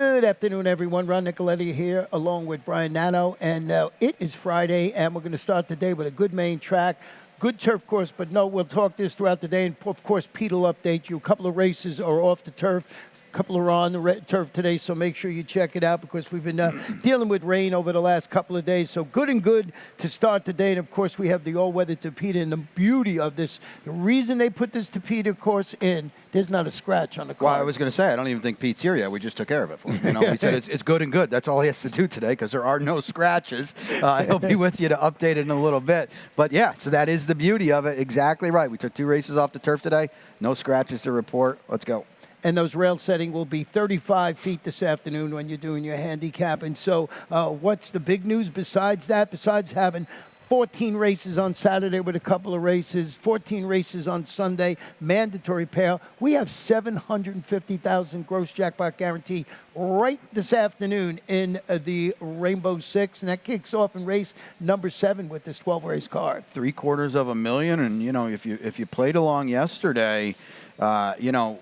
Good afternoon, everyone. Ron Nicoletti here, along with Brian Nano, and it is Friday, and we're going to start the day with a good main track, good turf course, but no, we'll talk this throughout the day, and of course, Pete will update you. A couple of races are off the turf. A couple are on the turf today, so make sure you check it out because we've been dealing with rain over the last couple of days. So good and good to start the day. And, of course, we have the all-weather Tapeta. And the beauty of this, the reason they put this Tapeta course in, there's not a scratch on the car. Well, I was going to say, I don't even think Pete's here yet. We just took care of it for him. You know, we said it's good and good. That's all he has to do today because there are no scratches. He'll be with you to update it in a little bit. But, yeah, so that is the beauty of it. Exactly right. We took 2 races off the turf today. No scratches to report. Let's go. And those rail setting will be 35 feet this afternoon when you're doing your handicapping. So what's the big news besides that? Besides having 14 races on Saturday with a couple of races, 14 races on Sunday, mandatory payout. We have $750,000 gross jackpot guarantee right this afternoon in the Rainbow Six, and that kicks off in race number 7 with this 12-race card. $750,000, and you know, if you played along yesterday, you know.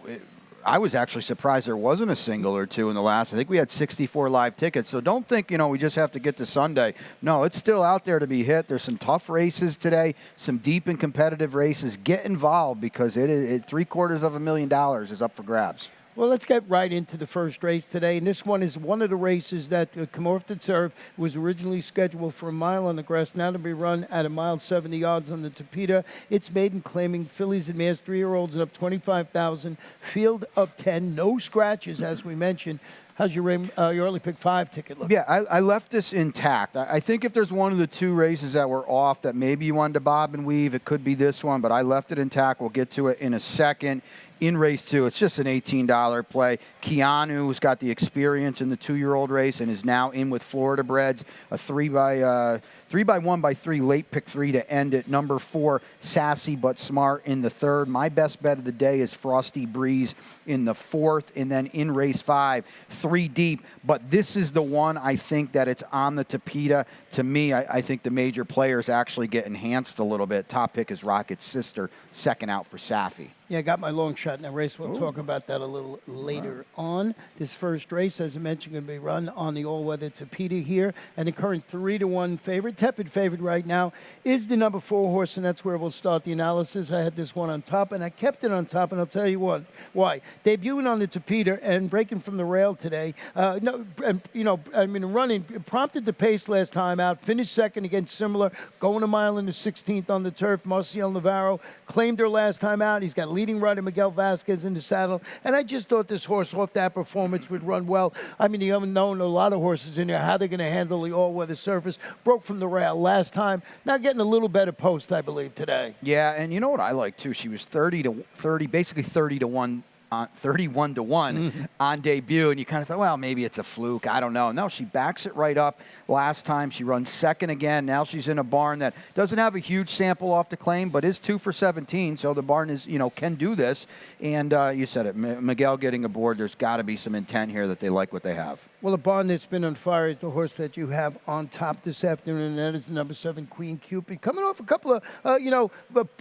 I was actually surprised there wasn't a single or two in the last. I think we had 64 live tickets. So don't think, you know, we just have to get to Sunday. No, it's still out there to be hit. There's some tough races today, some deep and competitive races. Get involved because $750,000 is up for grabs. Well, let's get right into the first race today. And this one is one of the races that come off the turf. It was originally scheduled for a mile on the grass, now to be run at 1.70 miles on the Tapeta. It's maiden claiming fillies and mares, 3-year-olds and up 25,000. Field up 10, no scratches, as we mentioned. How's your early pick 5 ticket look? Yeah, I left this intact. I think if there's one of the 2 races that were off that maybe you wanted to bob and weave, it could be this one, but I left it intact. We'll get to it in a second. In race 2, it's just an $18 play. Keanu, who's got the experience in the 2-year-old race and is now in with Florida Breds, a 3x1x3 late pick 3 to end it. Number 4, Sassy But Smart in the 3rd. My best bet of the day is Frosty Breeze in the 4th. And then in race 5, 3 deep. But this is the one I think that it's on the Tapeta. To me, I think the major players actually get enhanced a little bit. Top pick is Rocket's Sister, second out for Safi. Yeah, I got my long shot in that race. We'll talk about that a little later on. This first race, as I mentioned, going to be run on the all-weather Tapeta here. And the current 3-1 favorite, tepid favorite right now, is the number 4 horse, and that's where we'll start the analysis. I had this one on top, and I kept it on top, and I'll tell you what, why. Debuting on the Tapeta and breaking from the rail today, running, prompted the pace last time out, finished second against Similar, going a mile in the 16th on the turf. Marcial Navarro claimed her last time out. He's got leading rider Miguel Vasquez in the saddle, and I just thought this horse off that performance would run well. I mean, the unknown, a lot of horses in there, how they're going to handle the all-weather surface. Broke from the rail last time, now getting a little better post, I believe, today. Yeah, and you know what I like too? She was 30, basically 30 to 1. 31 to 1 on debut, and you kind of thought, well, maybe it's a fluke. I don't know. No, she backs it right up. Last time she runs second again. Now she's in a barn that doesn't have a huge sample off the claim, but is 2 for 17. So the barn is, can do this. And you said it, Miguel getting aboard. There's got to be some intent here that they like what they have. Well, the barn that's been on fire is the horse that you have on top this afternoon, and that is the number 7, Queen Cupid. Coming off a couple of,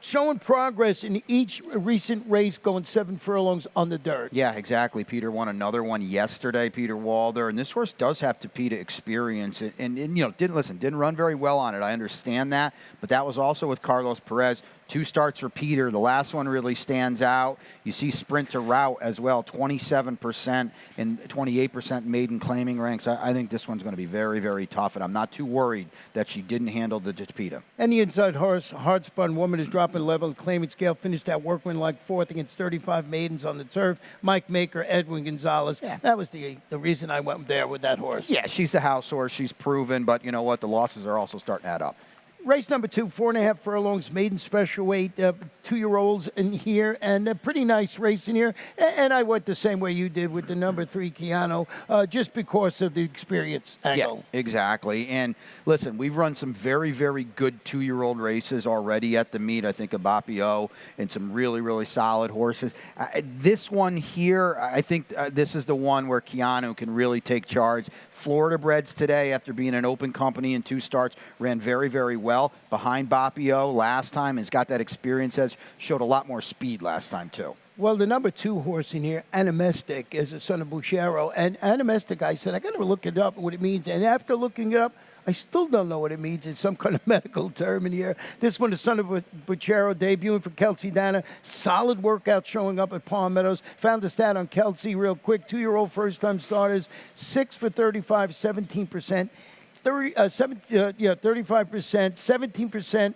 showing progress in each recent race, going 7 furlongs on the dirt. Yeah, exactly. Peter won another one yesterday, Peter Walder, and this horse does have Tapeta experience, and didn't run very well on it. I understand that, but that was also with Carlos Perez. 2 starts for Peter. The last one really stands out. You see sprint to route as well, 27% and 28% maiden claiming ranks. I think this one's going to be very, very tough, and I'm not too worried that she didn't handle the Tapeta. And the inside horse, Hard-Spun Woman, is dropping level and claiming scale. Finished that workman like 4th against 35 maidens on the turf. Mike Maker, Edwin Gonzalez. Yeah. That was the reason I went there with that horse. Yeah, she's the house horse. She's proven, but you know what? The losses are also starting to add up. Race number 2, 4.5 furlongs, maiden special weight, 2-year-olds in here, and a pretty nice race in here. And I went the same way you did with the number 3, Keanu, just because of the experience angle. Yeah, exactly. And listen, we've run some very, very good 2-year-old races already at the meet. I think Abapio and some really, really solid horses. This one here, I think this is the one where Keanu can really take charge. Florida Breds today, after being an open company in 2 starts, ran very, very well. well behind Bapio last time. Has got that experience edge. Showed a lot more speed last time, too. Well, the number 2 horse in here, Animestic, is a son of Buchero. And Animestic, I said, I got to look it up, what it means. And after looking it up, I still don't know what it means. It's some kind of medical term in here. This one, the son of Buchero, debuting for Kelsey Dana. Solid workout showing up at Palm Meadows. Found the stat on Kelsey real quick. 2-year-old first-time starters. 6 for 35, 17%. 35%,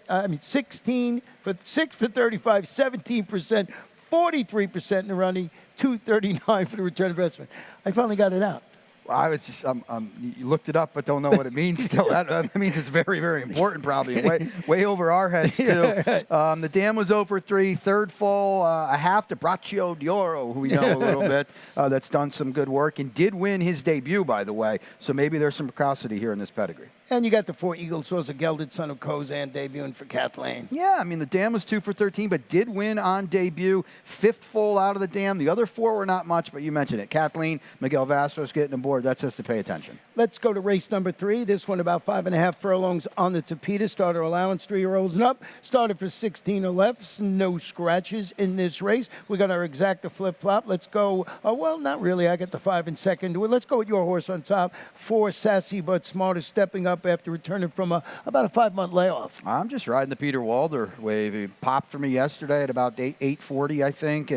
17%, 16 for 6 for 35, 17%, 43% in the running, 239 for the return investment. I finally got it out. I was just, you looked it up, but don't know what it means still. That means it's very, very important, probably. Way over our heads, too. The dam was over 3, third full, a half to Braccio D'Oro, who we know a little bit, that's done some good work and did win his debut, by the way. So maybe there's some precocity here in this pedigree. And you got the 4 Eagles, was a gelded son of Kozan debuting for Kathleen. Yeah, I mean, the dam was 2 for 13, but did win on debut. 5th full out of the dam. The other 4 were not much, but you mentioned it. Kathleen, Miguel Vastos getting aboard. That's just to pay attention. Let's go to race number 3. This one about 5.5 furlongs on the Tapeta. Starter allowance, 3-year-olds and up. Started for 16 or left. No scratches in this race. We got our exacta flip-flop. Let's go. Well, not really. I got the 5 in second. Well, let's go with your horse on top. 4, Sassy But Smart, is stepping up after returning from about a 5-month layoff. I'm just riding the Peter Walder wave. He popped for me yesterday at about 8:40, I think,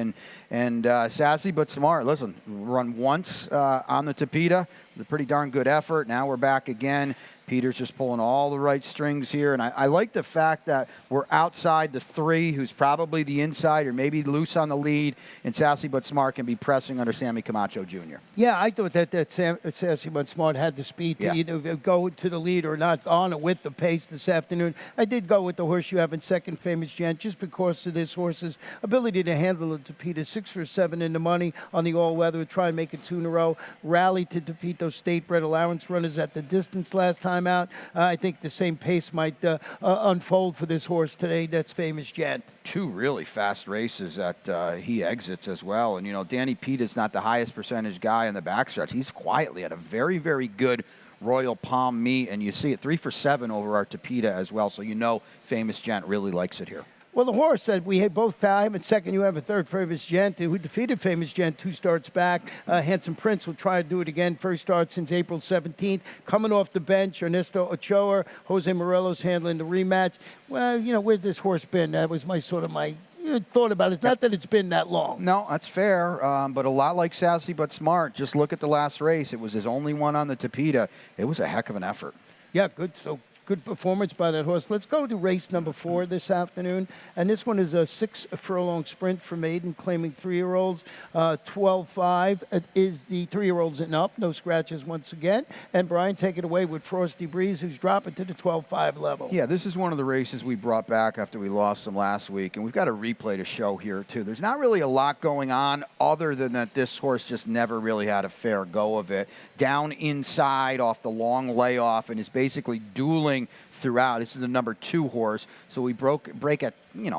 and Sassy But Smart. Listen, run once on the Tapeta. A pretty darn good effort. Now we're back again. Peter's just pulling all the right strings here. And I like the fact that we're outside the 3, who's probably the inside or maybe loose on the lead, and Sassy But Smart can be pressing under Sammy Camacho Jr. Yeah, I thought that Sassy But Smart had the speed to either go to the lead or not on or with the pace this afternoon. I did go with the horse you have in second, Famous Gent, just because of this horse's ability to handle the Tapeta. 6 for 7 in the money on the all-weather. Try and make it 2 in a row. Rally to defeat those state-bred allowance runners at the distance last time out. I think the same pace might unfold for this horse today. That's Famous Gent. 2 really fast races that he exits as well. And, you know, Danny Pete is not the highest percentage guy in the backstretch. He's quietly had a very, very good Royal Palm meet, and you see it 3 for 7 over our Tapeta as well. So you know Famous Gent really likes it here. Well, the horse said we had both time, and second you have a third, Famous Gent, who defeated Famous Gent 2 starts back. Handsome Prince will try to do it again. First start since April 17th. Coming off the bench, Ernesto Ochoa, Jose Morelos handling the rematch. Well, you know, where's this horse been? That was my thought about it. Not that it's been that long. No, that's fair, but a lot like Sassy But Smart. Just look at the last race. It was his only one on the Tapeta. It was a heck of an effort. Yeah, good. So good performance by that horse. Let's go to race number 4 this afternoon. And this one is a 6-furlong sprint for maiden, claiming 3-year-olds. 12-5 is the 3-year-olds and up. No scratches once again. And Brian, take it away with Frosty Breeze, who's dropping to the 12-5 level. Yeah, this is one of the races we brought back after we lost them last week. And we've got a replay to show here, too. There's not really a lot going on other than that this horse just never really had a fair go of it. Down inside off the long layoff and is basically dueling throughout. This is the number 2 horse, so we break at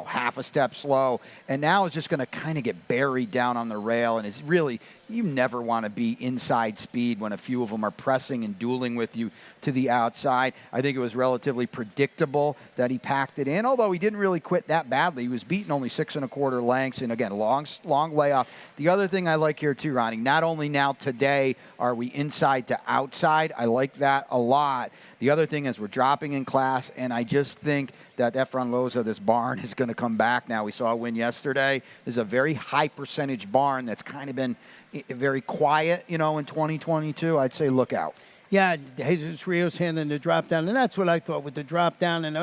half a step slow, and now it's just going to kind of get buried down on the rail, and it's really, you never want to be inside speed when a few of them are pressing and dueling with you to the outside. I think it was relatively predictable that he packed it in, although he didn't really quit that badly. He was beaten only 6 1/4 lengths, and again, long layoff. The other thing I like here too, Ronnie, not only now today are we inside to outside, I like that a lot. The other thing is we're dropping in class, and I just think that Efron Loza, this barn, is going to come back now. We saw a win yesterday. This is a very high percentage barn that's kind of been very quiet, in 2022. I'd say look out. Yeah, Jesus Rios handling the drop down, and that's what I thought with the drop down. And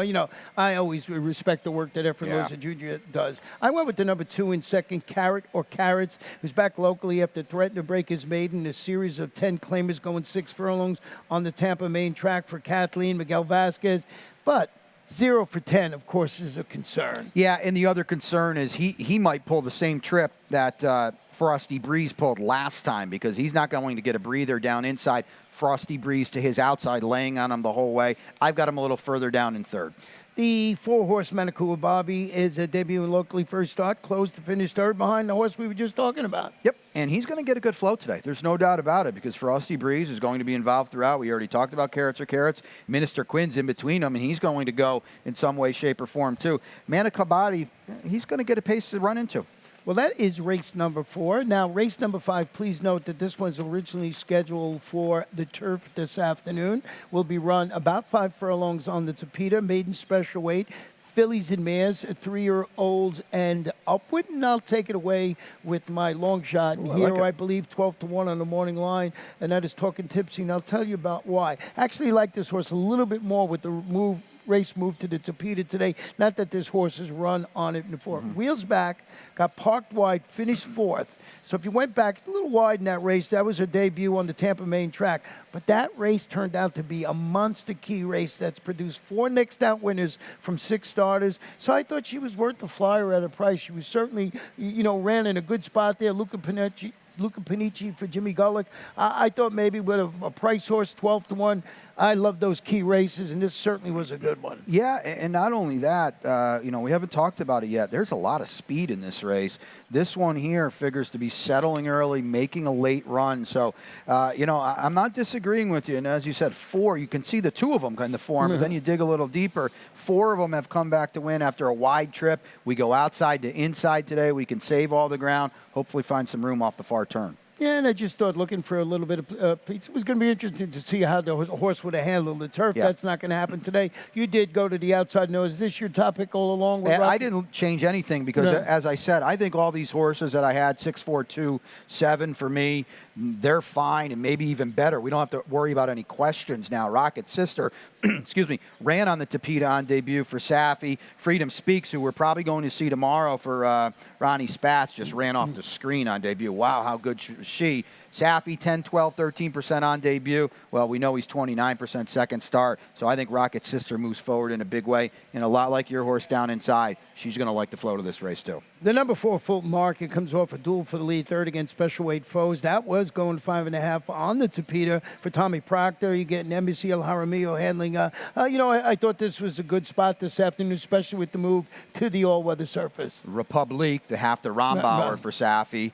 I always respect the work that Efren Loza Jr. does. I went with the number 2 in second, Carrot or Carrots, who's back locally after threatening to break his maiden. A series of 10 claimers going 6 furlongs on the Tampa main track for Kathleen, Miguel Vasquez, but 0 for 10, of course, is a concern. Yeah, and the other concern is he might pull the same trip that Frosty Breeze pulled last time, because he's not going to get a breather down inside. Frosty Breeze to his outside, laying on him the whole way. I've got him a little further down in third. The 4-horse Manakua Bobby is debuting locally first start, closed to finish third behind the horse we were just talking about. Yep. And he's going to get a good flow today. There's no doubt about it, because Frosty Breeze is going to be involved throughout. We already talked about Carrots or Carrots. Minister Quinn's in between them, and he's going to go in some way, shape, or form too. Manikabadi, he's going to get a pace to run into. Well, that is race number 4. Now, race number 5, please note that this one's originally scheduled for the turf this afternoon. Will be run about 5 furlongs on the Tapeta, maiden special weight. Fillies and mares, 3-year-olds and upward, and I'll take it away with my long shot. And here, I believe 12-1 on the morning line, and that is Talking Tipsy, and I'll tell you about why. I actually like this horse a little bit more with the race move to the Tapeta today. Not that this horse has run on it before. Wheels back, got parked wide, finished 4th. So if you went back, it's a little wide in that race. That was her debut on the Tampa main track. But that race turned out to be a monster key race that's produced 4 next out winners from 6 starters. So I thought she was worth the flyer at a price. She was certainly, ran in a good spot there. Luca Panici for Jimmy Gullick. I thought maybe with a price horse, 12-1. I love those key races, and this certainly was a good one. Yeah, and not only that, we haven't talked about it yet. There's a lot of speed in this race. This one here figures to be settling early, making a late run. So, I'm not disagreeing with you. And as you said, 4, you can see the 2 of them in the form, but then you dig a little deeper. 4 of them have come back to win after a wide trip. We go outside to inside today. We can save all the ground, hopefully find some room off the far turn. Yeah, and I just thought looking for a little bit of pizza. It was going to be interesting to see how the horse would have handled the turf. Yeah. That's not going to happen today. You did go to the outside. No, is this your topic all along? With I didn't change anything because, as I said, I think all these horses that I had, 6, 4, 2, 7 for me, they're fine and maybe even better. We don't have to worry about any questions now. Rocket Sister, excuse me, ran on the Tapeta on debut for Safi. Freedom Speaks, who we're probably going to see tomorrow for Ronnie Spatz, just ran off the screen on debut. Wow, how good she. Safi, 10, 12, 13% on debut. Well, we know he's 29% second start, so I think Rocket Sister moves forward in a big way, and a lot like your horse down inside. She's going to like the flow to this race, too. The number 4, Fulton Market, comes off a duel for the lead, 3rd against special weight foes. That was going 5.5 on the Tapeta for Tommy Proctor. You get an Embassy El Jaramillo handling. I thought this was a good spot this afternoon, especially with the move to the all-weather surface. Republique, the half the Rombauer for Safi,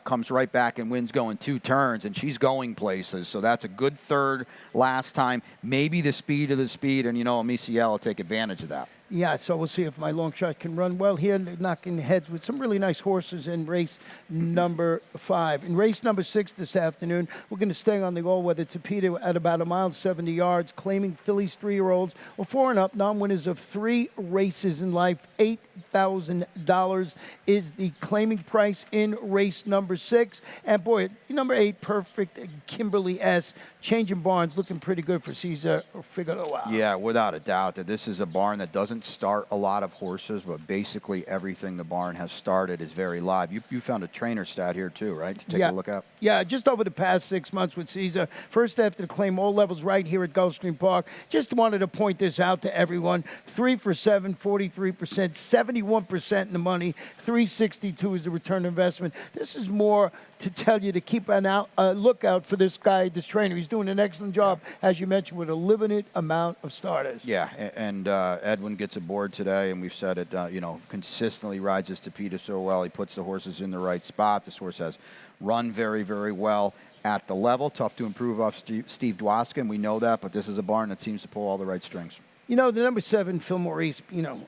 comes right back and wins going 2 turns, and she's going places. So that's a good 3rd last time. Maybe the speed of the speed, and Emisiel will take advantage of that. Yeah, so we'll see if my long shot can run well here, knocking heads with some really nice horses in race number 5. In race number 6 this afternoon, we're going to stay on the all-weather Tapeta at about 1.70 miles, claiming fillies 3-year-olds or 4 and up, non-winners of 3 races in life. $8,000 is the claiming price in race number 6. And boy, number 8, Perfect Kimberly S. Changing barns, looking pretty good for Cesar Figueroa. Yeah, without a doubt that this is a barn that doesn't start a lot of horses, but basically everything the barn has started is very live. You found a trainer stat here too, right, to take a look at? Yeah, just over the past 6 months with Cesar. First after to claim all levels right here at Gulfstream Park. Just wanted to point this out to everyone. 3 for 7, 43%, 71% in the money. 362 is the return investment. This is more to tell you to keep an lookout for this guy, this trainer. He's doing an excellent job, as you mentioned, with a limited amount of starters. Yeah, and Edwin gets aboard today, and we've said it, consistently rides his Tapeta so well. He puts the horses in the right spot. This horse has run very, very well at the level. Tough to improve off Steve Dwoskin. We know that, but this is a barn that seems to pull all the right strings. The number 7, Phil Maurice,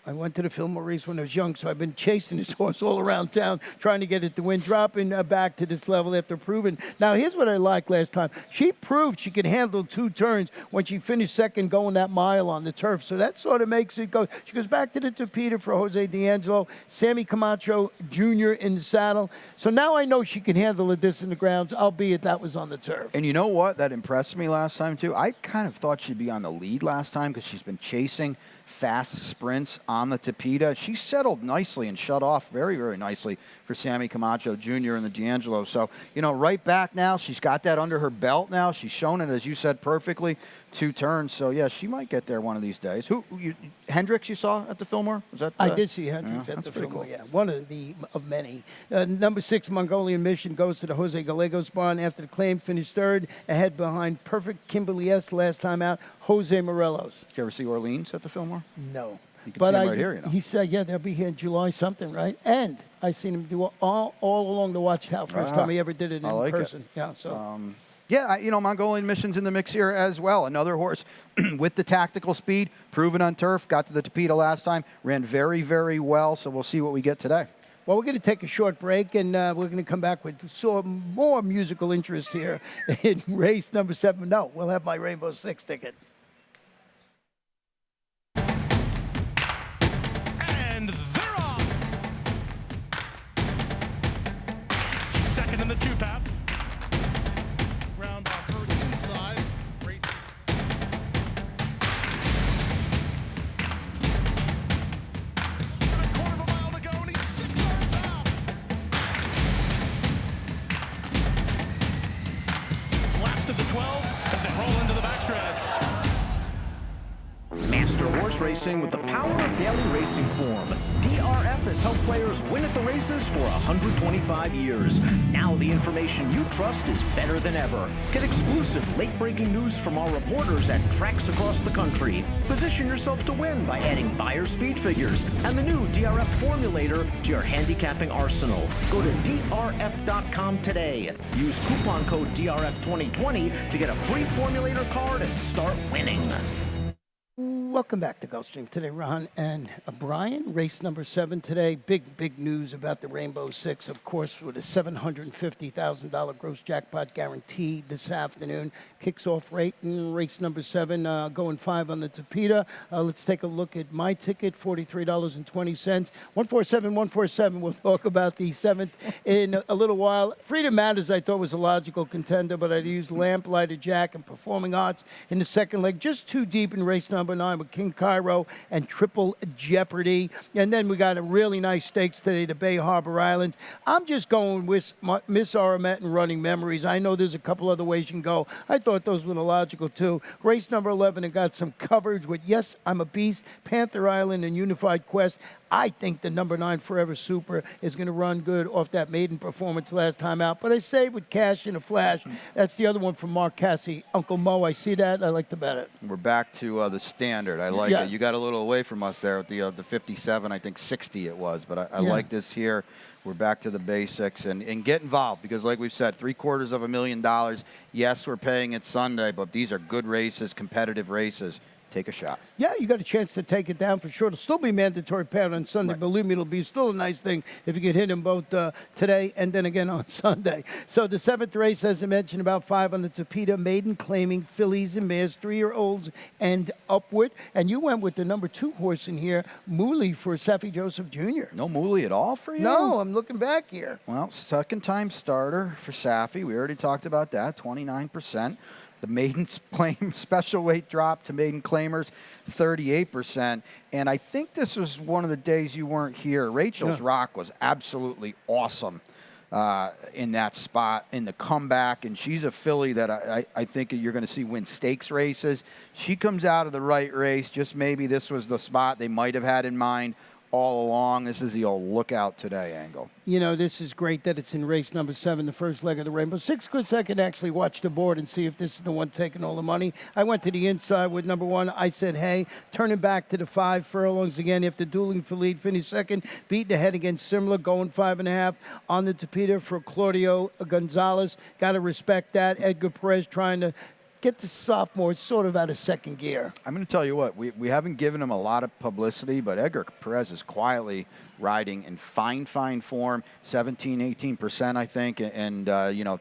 I went to the Phil Maurice when I was young, so I've been chasing this horse all around town, trying to get it to win, dropping back to this level after proving. Now, here's what I liked last time. She proved she could handle 2 turns when she finished second going that mile on the turf, so that sort of makes it go. She goes back to the Tapeta for Jose D'Angelo, Sammy Camacho Jr. in the saddle. So now I know she can handle this in the grounds, albeit that was on the turf. And you know what? That impressed me last time, too. I kind of thought she'd be on the lead last time because she's been chasing fast sprints on the Tapeta. She settled nicely and shut off very, very nicely for Sammy Camacho Jr. and the D'Angelo. So, right back now. She's got that under her belt now. She's shown it, as you said, perfectly. 2 turns. So, yeah, she might get there one of these days. Hendricks you saw at the Fillmore? Was that? I did see Hendricks at the Fillmore, cool. Yeah. One of many. Number 6, Mongolian Mission, goes to the Jose Gallegos barn after the claim, finished 3rd, ahead behind Perfect Kimberly S. last time out, Jose Morelos. Did you ever see Orleans at the Fillmore? No. You can But see him right here, you know. he said, yeah, they'll be here in July something, right? And I seen him do all along the Watchtower. First time he ever did it in person. Yeah, so. Yeah, Mongolian Mission's in the mix here as well. Another horse with the tactical speed, proven on turf, got to the Tapeta last time, ran very, very well, so we'll see what we get today. Well, we're going to take a short break, and we're going to come back with some more musical interest here in race number 7. No, we'll have my Rainbow 6 ticket. And they're off. Second in the 2-path. Round off her inside. Race. And a quarter of a mile to go, and he's 6 yards out. Last of the 12 as they roll into the backstretch. Master horse racing with the power of daily racing form. DRF has helped players win at the races for 125 years. Now the information you trust is better than ever. Get exclusive late-breaking news from our reporters at tracks across the country. Position yourself to win by adding buyer speed figures and the new DRF formulator to your handicapping arsenal. Go to drf.com today. Use coupon code DRF2020 to get a free formulator card and start winning. Welcome back to Gulfstream today, Ron and Brian. Race number 7 today. Big news about the Rainbow 6, of course, with a $750,000 gross jackpot guarantee this afternoon. Kicks off right in race number 7, going 5 on the Tapeta. Let's take a look at my ticket, $43.20. 147. We'll talk about the 7th in a little while. Freedom Matters, I thought, was a logical contender, but I'd used Lamplighter Jack and Performing Arts in the second leg. Just too deep in race number 9 with King Cairo and Triple Jeopardy. And then we got a really nice stakes today, the Bay Harbor Islands. I'm just going with Miss Aramet and Running Memories. I know there's a couple other ways you can go. I thought those were the logical too. Race number 11, it got some coverage with Yes, I'm a Beast, Panther Island, and Unified Quest. I think the number 9 Forever Super is going to run good off that maiden performance last time out. But I say with Cash in a Flash, that's the other one from Mark Cassie. Uncle Mo, I see that. I like to bet it. We're back to the standard. I like it. You got a little away from us there at the 57, I think 60 it was. But I like this here. We're back to the basics and get involved because, like we've said, $750,000. Yes, we're paying it Sunday, but these are good races, competitive races. Take a shot. Yeah, you got a chance to take it down for sure. It'll still be mandatory payout on Sunday. Right. Believe me, it'll be still a nice thing if you could hit them both today and then again on Sunday. So the 7th race, as I mentioned, about 5 on the Tapeta, maiden claiming fillies and mares, 3-year-olds and upward. And you went with the number 2 horse in here, Mooley for Safi Joseph Jr. No Mooley at all for you? No, I'm looking back here. Well, second time starter for Safi. We already talked about that, 29%. The maiden claim special weight drop to maiden claimers, 38%. And I think this was one of the days you weren't here. Rachel's Rock was absolutely awesome in that spot, in the comeback. And she's a filly that I think you're going to see win stakes races. She comes out of the right race. Just maybe this was the spot they might have had in mind all along. This is the old lookout today angle. You know, this is great that it's in race number 7, the first leg of the Rainbow 6, because I can actually watch the board and see if this is the one taking all the money. I went to the inside with number 1. I said, hey, turning back to the 5 furlongs again after dueling for lead, finished second, beating ahead against Simla, going 5.5 on the Tapeta for Claudio Gonzalez. Got to respect that. Edgar Perez trying to get the sophomore sort of out of second gear. I'm going to tell you what, we haven't given him a lot of publicity, but Edgar Perez is quietly riding in fine form, 17-18%, I think, and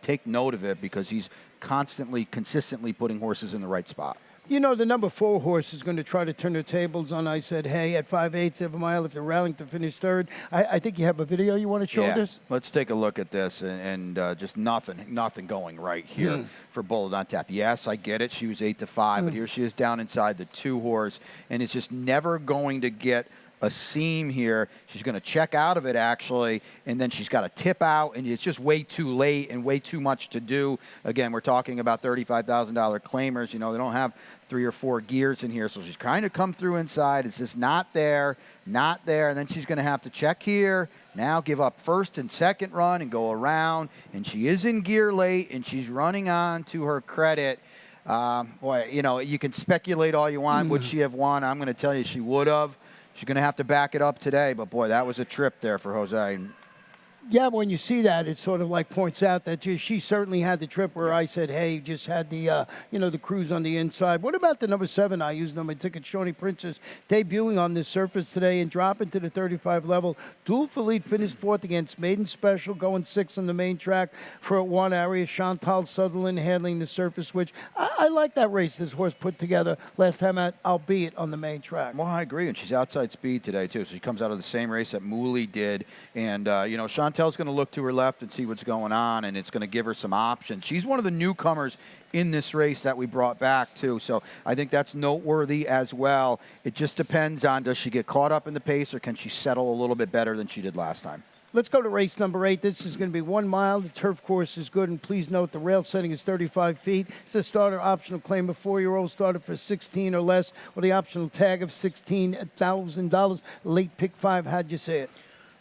take note of it because he's consistently putting horses in the right spot. You know, the number 4 horse is going to try to turn the tables on. I said, hey, at 5/8 of a mile, if they're rallying to finish 3rd. I think you have a video you want to show this? Let's take a look at this, and just nothing going right here for Bullet on Tap. Yes, I get it. She was 8-5, but here she is down inside the 2 horse, and it's just never going to get a seam here. She's going to check out of it, actually, and then she's got to tip out, and it's just way too late and way too much to do. Again, we're talking about $35,000 claimers. You know, they don't have 3 or 4 gears in here, so she's trying to come through inside. It's just not there, and then she's going to have to check here, now give up first and second run and go around, and she is in gear late, and she's running on to her credit. Boy, you know, you can speculate all you want. Would she have won? I'm going to tell you she would have. She's going to have to back it up today, but boy, that was a trip there for Jose. Yeah, when you see that, it sort of like points out that she certainly had the trip where I said, hey, just had the, the cruise on the inside. What about the number 7? I used on my ticket, Shawnee Princess, debuting on this surface today and dropping to the 35 level. Dual Fleet finished 4th against Maiden Special, going 6th on the main track for 1 area. Chantal Sutherland handling the surface switch. I like that race this horse put together last time out, albeit on the main track. Well, I agree, and she's outside speed today, too. So she comes out of the same race that Mooley did. And, Chantel's going to look to her left and see what's going on, and it's going to give her some options. She's one of the newcomers in this race that we brought back, too. So I think that's noteworthy as well. It just depends on, does she get caught up in the pace, or can she settle a little bit better than she did last time? Let's go to race number 8. This is going to be 1 mile. The turf course is good, and please note the rail setting is 35 feet. It's a starter optional claim of 4-year-old started for 16 or less with the optional tag of $16,000. Late pick 5. How'd you say it?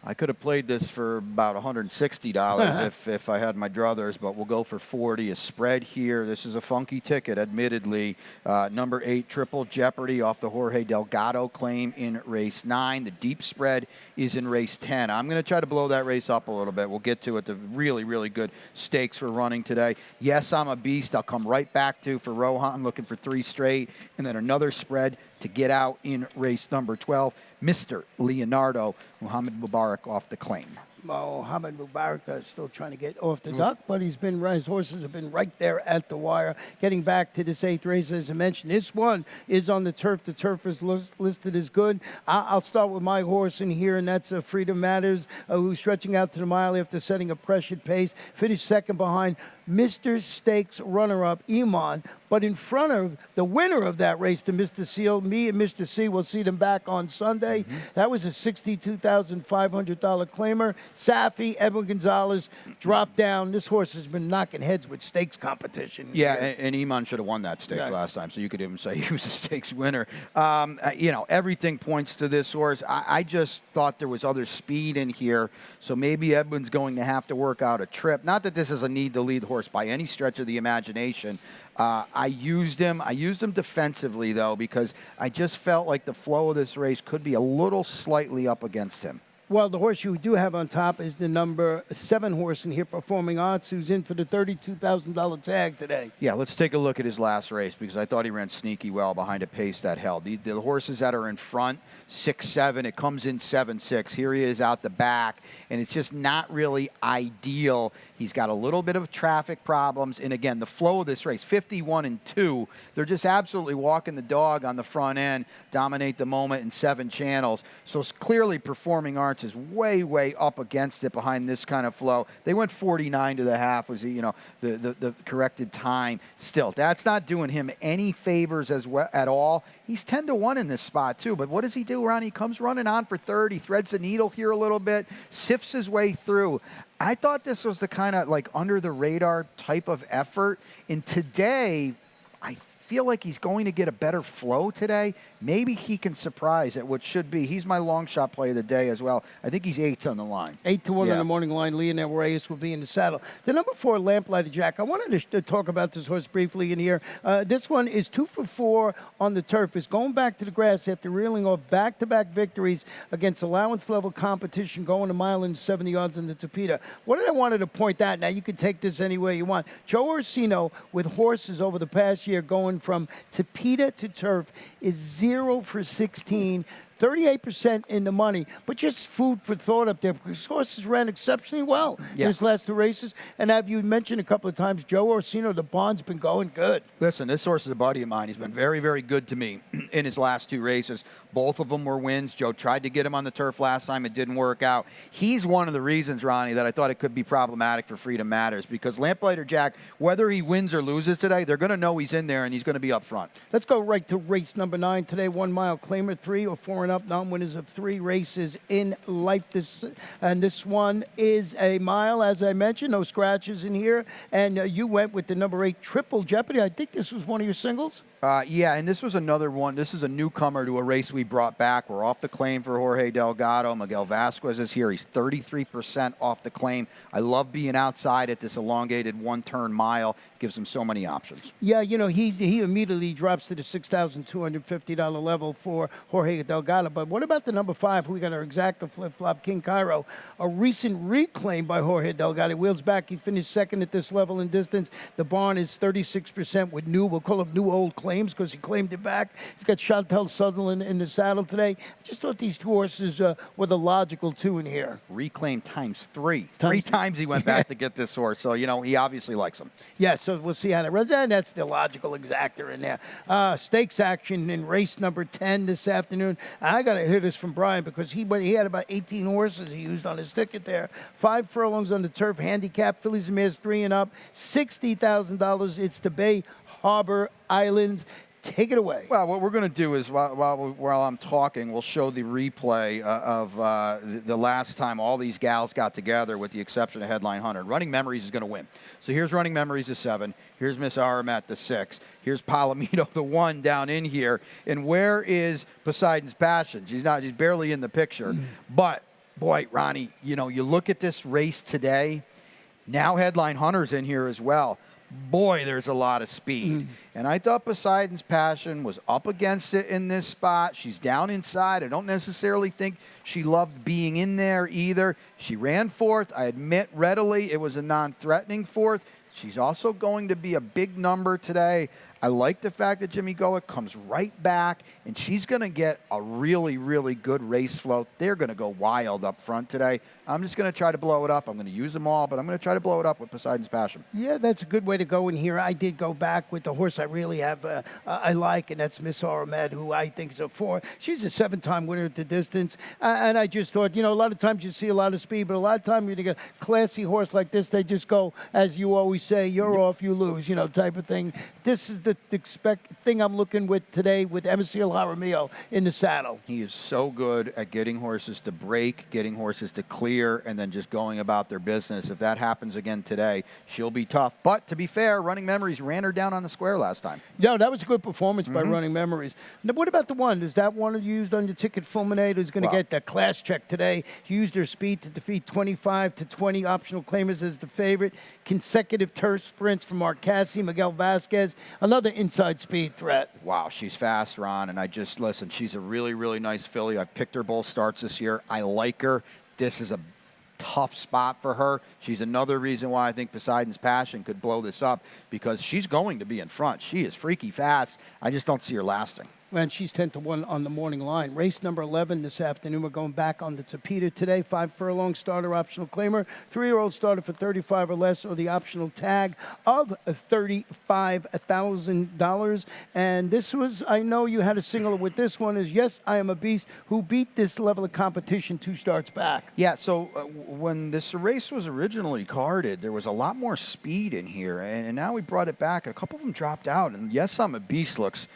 I could have played this for about $160 if I had my druthers, but we'll go for 40. A spread here. This is a funky ticket, admittedly. Number 8, Triple Jeopardy off the Jorge Delgado claim in race 9. The deep spread is in race 10. I'm going to try to blow that race up a little bit. We'll get to it. The really, really good stakes we're running today. Yes, I'm a beast. I'll come right back to for Rohan, looking for 3 straight, and then another spread to get out in race number 12. Mr. Leonardo Muhammad Mubarak off the claim. Mohamed Mubarak is still trying to get off the duck, but his horses have been right there at the wire. Getting back to this 8th race, as I mentioned, this one is on the turf. The turf is listed as good. I'll start with my horse in here, and that's Freedom Matters, who's stretching out to the mile after setting a pressured pace. Finished 2nd behind Mr. Stakes runner-up Iman, but in front of the winner of that race, the Mr. Seal. Me and Mr. C will see them back on Sunday. That was a $62,500 claimer. Safi, Edwin Gonzalez dropped down. This horse has been knocking heads with stakes competition. Yeah, and Iman should have won that stakes last time, so you could even say he was a stakes winner. Everything points to this horse. I just thought there was other speed in here, so maybe Edwin's going to have to work out a trip. Not that this is a need to lead horse by any stretch of the imagination. I used him defensively, though, because I just felt like the flow of this race could be a little slightly up against him. Well, the horse you do have on top is the number 7 horse in here, Performing Arts, who's in for the $32,000 tag today. Yeah, let's take a look at his last race, because I thought he ran sneaky well behind a pace that held. The horses that are in front, 6-7, it comes in 7-6. Here he is out the back, and it's just not really ideal. He's got a little bit of traffic problems, and again, the flow of this race, 51-2, they're just absolutely walking the dog on the front end, dominate the moment in 7 channels. So it's clearly Performing Arts is way, way up against it behind this kind of flow. They went 49 to the half was, the corrected time. Still, that's not doing him any favors as well at all. He's 10-1 in this spot, too. But what does he do, Ron? He comes running on for third. He threads the needle here a little bit, sifts his way through. I thought this was the kind of like under-the-radar type of effort. And today, I feel like he's going to get a better flow today. Maybe he can surprise at what should be. He's my long shot play of the day as well. I think he's 8 on the line. 8-1 on the morning line. Leonel Reyes will be in the saddle. The number 4, Lamplighter Jack. I wanted to talk about this horse briefly in here. This one is 2 for 4 on the turf. It's going back to the grass after reeling off back-to-back victories against allowance-level competition, going a mile and 70 yards in the Topita. What did I wanted to point out? Now, you can take this any way you want. Joe Orsino, with horses over the past year going from Topita to turf, is 0 for 16, 38% in the money, but just food for thought up there because horses ran exceptionally well in his last 2 races. And have you mentioned a couple of times, Joe Orsino, the bond's been going good. Listen, this horse is a buddy of mine. He's been very, very good to me in his last 2 races. Both of them were wins. Joe tried to get him on the turf last time. It didn't work out. He's one of the reasons, Ronnie, that I thought it could be problematic for Freedom Matters because Lamplighter Jack, whether he wins or loses today, they're going to know he's in there and he's going to be up front. Let's go right to race number 9 today. 1 mile claimer, 3 or 4 and up, non-winners of 3 races in life. This one is a mile, as I mentioned. No scratches in here. And you went with the number 8 Triple Jeopardy. I think this was one of your singles. Yeah, and this was another one. This is a newcomer to a race we brought back. We're off the claim for Jorge Delgado. Miguel Vasquez is here. He's 33% off the claim. I love being outside at this elongated one-turn mile. Gives him so many options. Yeah, he immediately drops to the $6,250 level for Jorge Delgado. But what about the number 5, who we got our exacta flip-flop, King Cairo? A recent reclaim by Jorge Delgado. He wheels back. He finished second at this level in distance. The barn is 36% with we'll call them new old claims because he claimed it back. He's got Chantel Sutherland in the saddle today. I just thought these two horses were the logical two in here. Reclaim times 3. 3 times he went back to get this horse. So, he obviously likes him. Yeah, so we'll see how that runs. And that's the logical exactor in there. Stakes action in race number 10 this afternoon. I got to hear this from Brian because he had about 18 horses he used on his ticket there. 5 furlongs on the turf, handicap, fillies and mares 3 and up, $60,000. It's the Bay Harbor Islands. Take it away. Well, what we're going to do is while I'm talking, we'll show the replay of the last time all these gals got together, with the exception of Headline Hunter. Running Memories is going to win. So here's Running Memories, the 7. Here's Miss Aramat, the 6. Here's Palomito, the 1 down in here. And where is Poseidon's Passion? She's barely in the picture. But boy, Ronnie, you look at this race today. Now Headline Hunter's in here as well. Boy, there's a lot of speed. And I thought Poseidon's Passion was up against it in this spot. She's down inside. I don't necessarily think she loved being in there either. She ran 4th. I admit readily it was a non-threatening 4th. She's also going to be a big number today. I like the fact that Jimmy Gullick comes right back, and she's going to get a really, really good race flow. They're going to go wild up front today. I'm just going to try to blow it up. I'm going to use them all, but I'm going to try to blow it up with Poseidon's Passion. Yeah, that's a good way to go in here. I did go back with the horse I really have, I like, and that's Miss Aramed, who I think is a 4. She's a 7-time winner at the distance. And I just thought, a lot of times you see a lot of speed, but a lot of times when you get a classy horse like this, they just go, as you always say, you're off, you lose, type of thing. This is the thing I'm looking with today with Emicile Jaramillo in the saddle. He is so good at getting horses to break, getting horses to clear, and then just going about their business. If that happens again today, she'll be tough. But to be fair, Running Memories ran her down on the square last time. No, that was a good performance by Running Memories. Now, what about the 1? Is that one used on your ticket, Fulminate, who's going to get that class check today? He used her speed to defeat 25 to 20 optional claimers as the favorite. Consecutive turf sprints from Mark Cassie, Miguel Vasquez, another inside speed threat. Wow, she's fast, Ron, and listen, she's a really, really nice filly. I've picked her both starts this year. I like her. This is a tough spot for her. She's another reason why I think Poseidon's Passion could blow this up, because she's going to be in front. She is freaky fast. I just don't see her lasting. And she's 10-1 on the morning line. Race number 11 this afternoon. We're going back on the Tapeta today. 5 furlong starter, optional claimer. 3-year-old starter for $35 or less, or the optional tag of $35,000. And this was, I know you had a single with this one, is Yes, I Am a Beast, who beat this level of competition 2 starts back. Yeah, so when this race was originally carded, there was a lot more speed in here. And now we brought it back. A couple of them dropped out. And Yes, I'm a Beast looks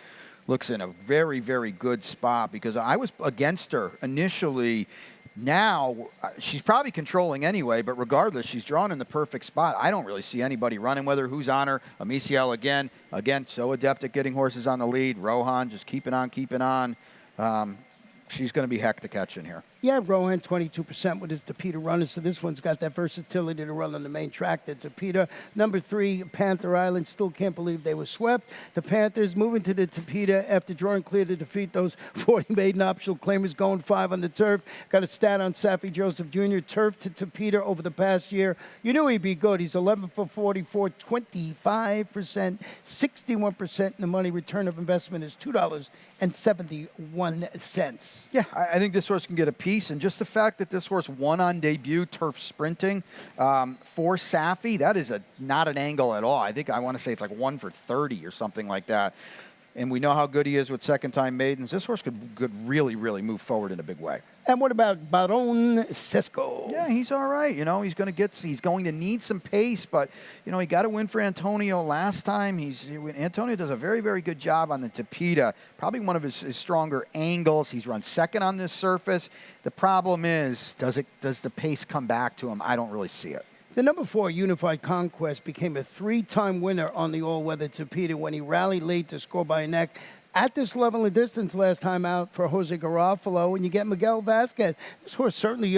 in a very, very good spot, because I was against her initially. Now, she's probably controlling anyway, but regardless, she's drawn in the perfect spot. I don't really see anybody running with her. Who's on her? Amiciel again, so adept at getting horses on the lead. Rohan just keeping on. She's going to be heck to catch in here. Yeah, Rohan, 22% with his Tapeta runner, so this one's got that versatility to run on the main track. The Tapeta. Number 3, Panther Island. Still can't believe they were swept. The Panthers moving to the Tapeta after drawing clear to defeat those 40 maiden optional claimers, going 5 on the turf. Got a stat on Saffie Joseph Jr., turf to Tapeta over the past year. You knew he'd be good. He's 11 for 44, 25%, 61% in the money. Return of investment is $2.71. Yeah, I think this horse can get a piece, and just the fact that this horse won on debut turf sprinting for Saffie, that is not an angle at all. I want to say it's like 1 for 30 or something like that. And we know how good he is with second-time maidens. This horse could really, really move forward in a big way. And what about Baron Sesco? Yeah, he's all right. He's going to need some pace, but he got to win for Antonio last time. Antonio does a very, very good job on the Tapeta. Probably one of his stronger angles. He's run second on this surface. The problem is, does the pace come back to him? I don't really see it. The number 4 Unified Conquest became a 3-time winner on the all-weather Tapeta when he rallied late to score by a neck. At this level of distance last time out for Jose Garofalo, and you get Miguel Vasquez. This horse certainly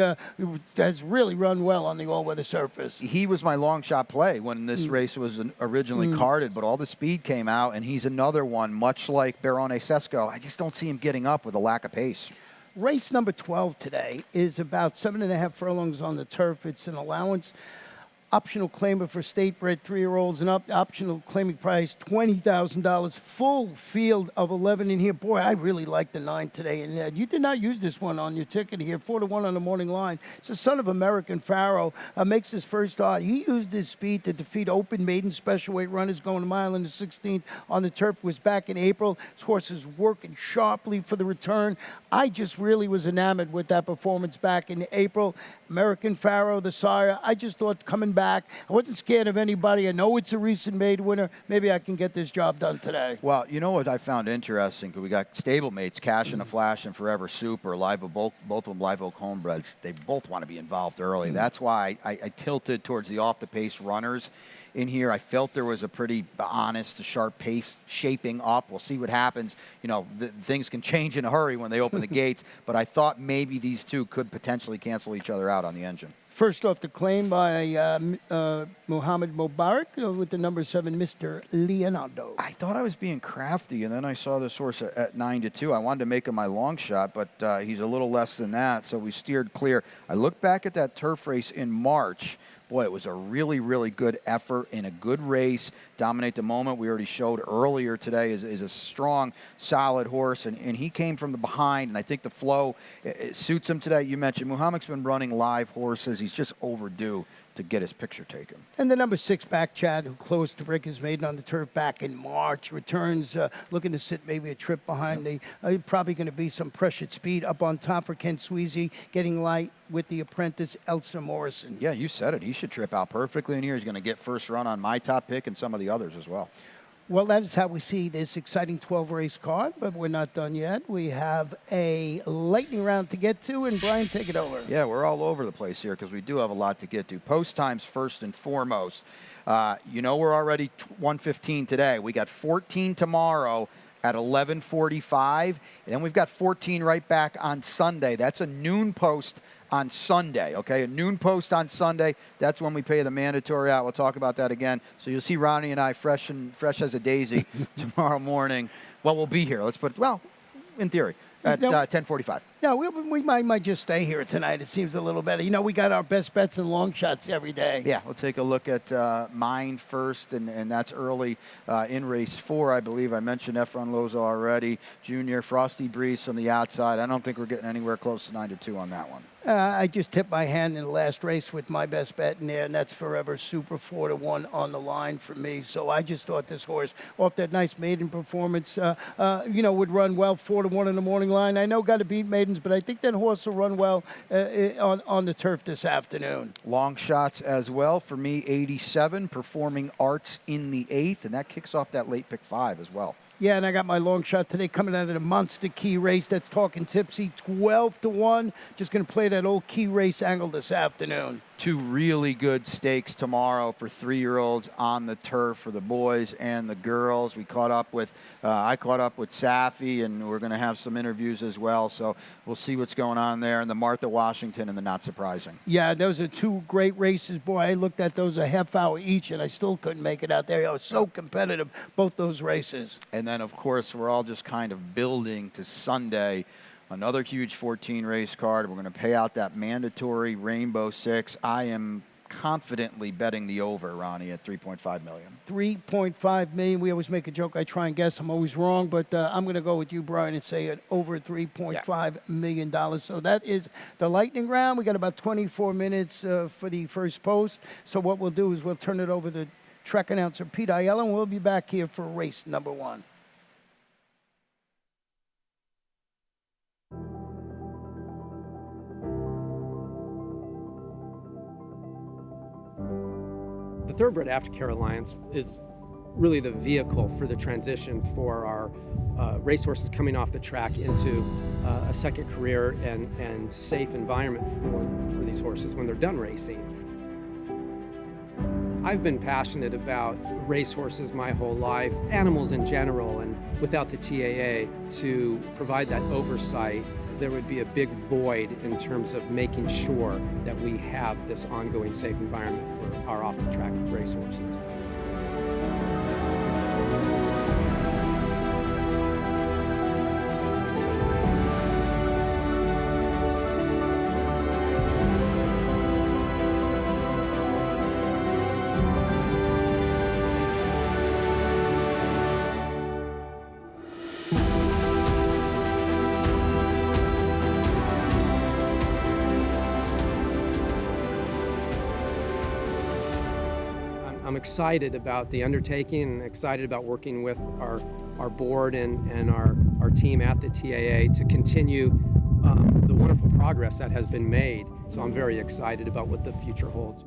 has really run well on the all-weather surface. He was my long shot play when this race was originally carded, but all the speed came out, and he's another one, much like Barone Sesco. I just don't see him getting up with a lack of pace. Race number 12 today is about 7.5 furlongs on the turf. It's an allowance. Optional claimer for state-bred 3-year-olds and up. Optional claiming price $20,000. Full field of 11 in here. Boy, I really like the 9 today. And you did not use this one on your ticket here. 4-1 on the morning line. It's the son of American Pharaoh. Makes his first start. He used his speed to defeat open maiden special weight runners going a mile in the 16th on the turf. Was back in April. His horse is working sharply for the return. I just really was enamored with that performance back in April. American Pharaoh, the sire. I just thought coming back, I wasn't scared of anybody. I know it's a recent made winner. Maybe I can get this job done today. Well, you know what I found interesting? We got stablemates, Cash and a Flash and Forever Super, Live Oak, both of them Live Oak homebreds. They both want to be involved early. That's why I tilted towards the off-the-pace runners in here. I felt there was a pretty honest, sharp pace shaping up. We'll see what happens. You know, things can change in a hurry when they open the gates, but I thought maybe these two could potentially cancel each other out on the engine. First off, the claim by Mohammed Mubarak with the number 7, Mr. Leonardo. I thought I was being crafty, and then I saw this horse at 9-2. I wanted to make him my long shot, but he's a little less than that, so we steered clear. I looked back at that turf race in March. Boy, it was a really, really good effort in a good race. Dominate the Moment, we already showed earlier today, is a strong, solid horse, and he came from the behind, and I think the flow it suits him today. You mentioned Muhammad's been running live horses. He's just overdue to get his picture taken. And the number 6 back, Chad, who closed to break his maiden on the turf back in March, returns looking to sit maybe a trip behind the, probably going to be some pressured speed up on top for Ken Sweezy, getting light with the apprentice Elsa Morrison. Yeah, you said it. He should trip out perfectly in here. He's going to get first run on my top pick and some of the others as well. Well, that is how we see this exciting 12-race card, but we're not done yet. We have a lightning round to get to, and Brian, take it over. Yeah, we're all over the place here because we do have a lot to get to. Post times first and foremost. You know we're already 1:15 today. We got 14 tomorrow at 11:45, and then we've got 14 right back on Sunday. That's a noon post on Sunday, okay? A noon post on Sunday. That's when we pay the mandatory out. We'll talk about that again. So you'll see Ronnie and I fresh as a daisy tomorrow morning. Well, we'll be here. In theory, at 10:45. No, we might just stay here tonight. It seems a little better. You know, we got our best bets and long shots every day. Yeah, we'll take a look at mine first, and that's early in race 4, I believe. I mentioned Efron Loza already. Junior, Frosty Breeze on the outside. I don't think we're getting anywhere close to 9-2 on that one. I just tipped my hand in the last race with my best bet in there, and that's Forever Super 4-1 on the line for me. So I just thought this horse, off that nice maiden performance, would run well 4-1 in the morning line. I know got to beat maidens, but I think that horse will run well on the turf this afternoon. Long shots as well for me. 87, Performing Arts in the 8th, and that kicks off that late pick 5 as well. Yeah, and I got my long shot today coming out of the Monster Key race. That's Talking Tipsy, 12-1. Just going to play that old Key race angle this afternoon. 2 really good stakes tomorrow for 3-year-olds on the turf for the boys and the girls. I caught up with Safi, and we're going to have some interviews as well. So we'll see what's going on there. And the Martha Washington and the Not Surprising. Yeah, those are 2 great races. Boy, I looked at those a half hour each, and I still couldn't make it out there. I was so competitive, both those races. And then, of course, we're all just kind of building to Sunday. Another huge 14-race card. We're going to pay out that mandatory Rainbow 6. I am confidently betting the over, Ronnie, at $3.5 million. $3.5 million. We always make a joke. I try and guess. I'm always wrong, but I'm going to go with you, Brian, and say it over $3.5 million. So that is the lightning round. We got about 24 minutes for the first post. So what we'll do is we'll turn it over to track announcer Pete Aiello, and we'll be back here for race number 1. The Thoroughbred Aftercare Alliance is really the vehicle for the transition for our racehorses coming off the track into a second career and safe environment for these horses when they're done racing. I've been passionate about racehorses my whole life, animals in general, and without the TAA to provide that oversight, there would be a big void in terms of making sure that we have this ongoing safe environment for our off-the-track racehorses. I'm excited about the undertaking and excited about working with our board and our team at the TAA to continue the wonderful progress that has been made. So I'm very excited about what the future holds.